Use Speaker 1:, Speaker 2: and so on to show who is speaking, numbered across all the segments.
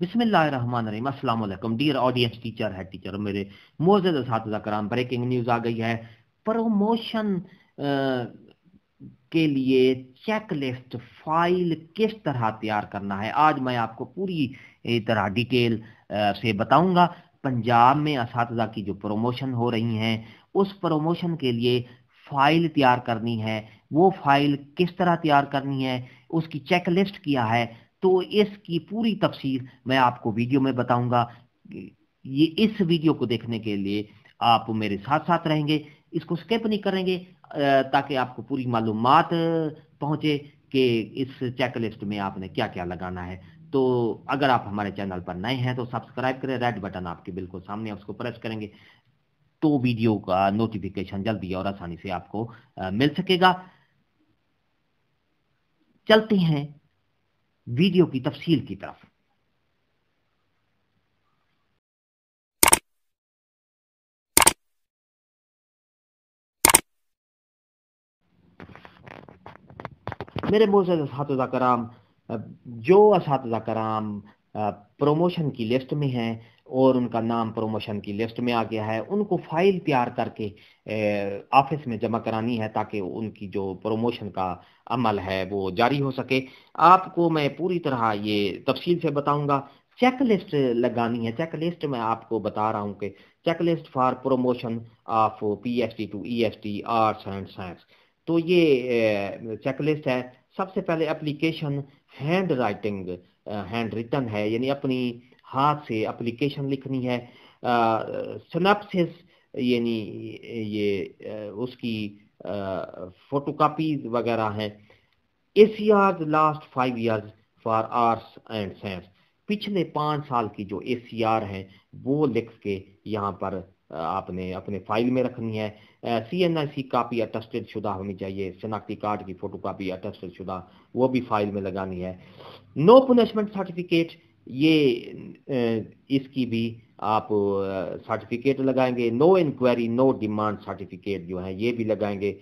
Speaker 1: बिस्मिल्लाहिर्रहमानिर्रहीम। अस्सलाम वालेकुम डियर ऑडियंस, टीचर है टीचर मेरे मोअज़्ज़ज़ असातिज़ा कराम। ब्रेकिंग न्यूज़ आ गई है। प्रमोशन के लिए चेकलिस्ट फाइल किस तरह तैयार करना है, आज मैं आपको पूरी तरह डिटेल से बताऊंगा। पंजाब में असातिज़ा की जो प्रमोशन हो रही हैं, उस प्रमोशन के लिए फाइल तैयार करनी है। वो फाइल किस तरह तैयार करनी है, उसकी चेकलिस्ट क्या है, तो इसकी पूरी तफसीर मैं आपको वीडियो में बताऊंगा। ये इस वीडियो को देखने के लिए आप मेरे साथ साथ रहेंगे, इसको स्किप नहीं करेंगे, ताकि आपको पूरी मालूमात पहुंचे कि इस चेकलिस्ट में आपने क्या क्या लगाना है। तो अगर आप हमारे चैनल पर नए हैं तो सब्सक्राइब करें, रेड बटन आपके बिल्कुल सामने है, उसको प्रेस करेंगे तो वीडियो का नोटिफिकेशन जल्दी और आसानी से आपको मिल सकेगा। चलते हैं वीडियो की तफसील की तरफ। मेरे मोअज़्ज़ज़ असातिज़ा कराम, जो असातिज़ा कराम प्रमोशन की लिस्ट में हैं और उनका नाम प्रमोशन की लिस्ट में आ गया है, उनको फाइल तैयार करके ऑफिस में जमा करानी है, ताकि उनकी जो प्रमोशन का अमल है वो जारी हो सके। आपको मैं पूरी तरह ये तफसील से बताऊंगा। चेकलिस्ट लगानी है। चेकलिस्ट मैं आपको बता रहा हूँ कि checklist for promotion of PhD to EST arts and science. तो ये चेकलिस्ट है। सबसे पहले application hand writing, hand written है, यानी अपनी हाथ से एप्लीकेशन लिखनी है। सिनॉप्सिस, यानी ये उसकी फोटोकॉपीज वगैरह हैं। ACR last 5 years for arts and science, पिछले 5 साल की जो एसीआर हैं वो लिख के यहाँ पर आपने अपने फाइल में रखनी है। CNIC कापी अटेस्टेड शुदा होनी चाहिए, शनाख्ती कार्ड की फोटो कापी अटेस्टेड शुदा, वो भी फाइल में लगानी है। नो पनिशमेंट सर्टिफिकेट, ये इसकी भी आप सर्टिफिकेट लगाएंगे। No inquiry no demand certificate जो है ये भी लगाएंगे।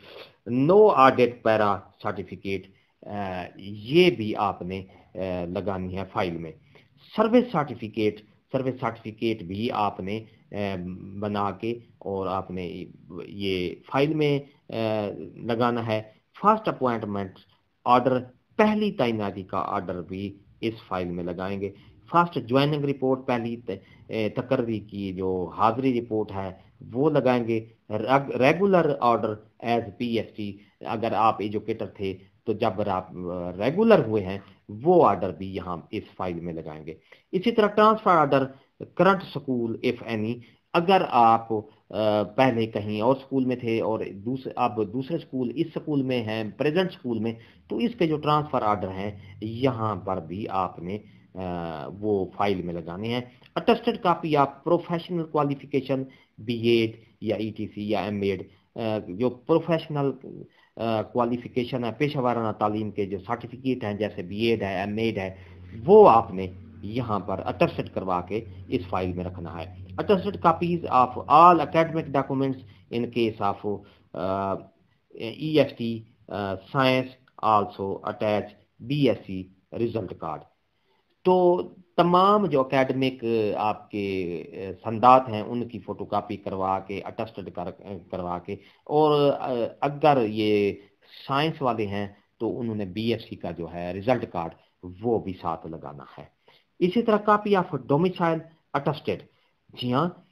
Speaker 1: नो ऑडिट पैरा सर्टिफिकेट, ये भी आपने लगानी है फाइल में। सर्विस सर्टिफिकेट, सर्विस सर्टिफिकेट भी आपने बना के और आपने ये फाइल में लगाना है। फर्स्ट अपॉइंटमेंट ऑर्डर, पहली तैनाती का ऑर्डर भी इस फाइल में लगाएंगे। फर्स्ट ज्वाइनिंग रिपोर्ट, पहली तकर्री की जो हाजिरी रिपोर्ट है वो लगाएंगे। रेगुलर ऑर्डर एज PhD, अगर आप एजुकेटर थे तो जब आप रेगुलर हुए हैं वो ऑर्डर भी यहाँ इस फाइल में लगाएंगे। इसी तरह transfer order, current school if any, अगर आप पहले कहीं और स्कूल में थे और अब दूसरे स्कूल, इस स्कूल में हैं, प्रेजेंट स्कूल में, तो इसके जो ट्रांसफर ऑर्डर हैं यहाँ पर भी आपने वो फाइल में लगाने हैं। Attested copy of professional qualification, BEd या ETC या MEd, जो प्रोफेशनल क्वालिफिकेशन है, पेशा वाराना तालीम के जो सर्टिफिकेट हैं जैसे BEd है, MEd है, वो आपने यहाँ पर अटेस्टेड करवा के इस फाइल में रखना है। Attested copies of all academic documents in case of EST science also attach BSc result card. तो तमाम जो एकेडमिक आपके संदात हैं उनकी फोटोकॉपी करवा के अटेस्टेड करवा के, और अगर ये साइंस वाले हैं तो उन्होंने BSc का जो है रिजल्ट कार्ड वो भी साथ लगाना है। इसी तरह कॉपी ऑफ डोमिसाइल अटेस्टेड, जी हाँ,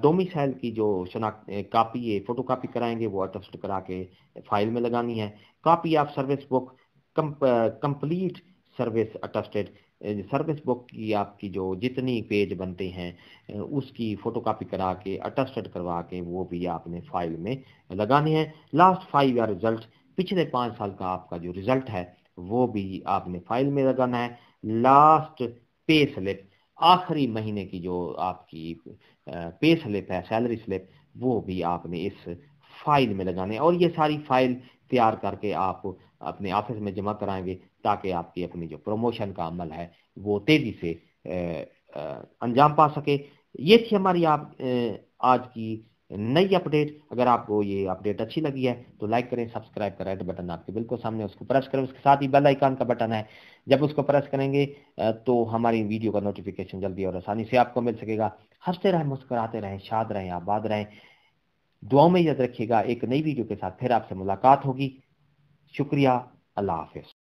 Speaker 1: डोमिसाइल की जो शनाख्त कापी है फोटो कापी कराएंगे वो अटेस्ट करा के फाइल में लगानी है। Copy of service book, complete service attested, service book की आपकी जो जितनी पेज बनते हैं उसकी फोटोकॉपी करा के अटेस्टेड करवा के वो भी आपने फाइल में लगाने हैं। लास्ट 5 ईयर रिजल्ट, पिछले 5 साल का आपका जो रिजल्ट है वो भी आपने फाइल में लगाना है। लास्ट पे स्लिप, आखिरी महीने की जो आपकी पे स्लिप है, सैलरी स्लिप, वो भी आपने इस फाइल में लगाने हैं। और ये सारी फाइल तैयार करके आप अपने ऑफिस में जमा कराएंगे, ताकि आपकी अपनी जो प्रमोशन का अमल है वो तेजी से अंजाम पा सके। ये थी हमारी आज की नई अपडेट। अगर आपको ये अपडेट अच्छी लगी है तो लाइक करें, सब्सक्राइब करें, रेड बटन आपके बिल्कुल सामने, उसको प्रेस करें। उसके साथ ही बेल आइकन का बटन है, जब उसको प्रेस करेंगे तो हमारी वीडियो का नोटिफिकेशन जल्दी और आसानी से आपको मिल सकेगा। हंसते रहें, मुस्कुराते रहें, शाद रहें, आबाद रहें। दुआओं में याद रखिएगा। एक नई वीडियो के साथ फिर आपसे मुलाकात होगी। शुक्रिया। अल्लाह हाफिज।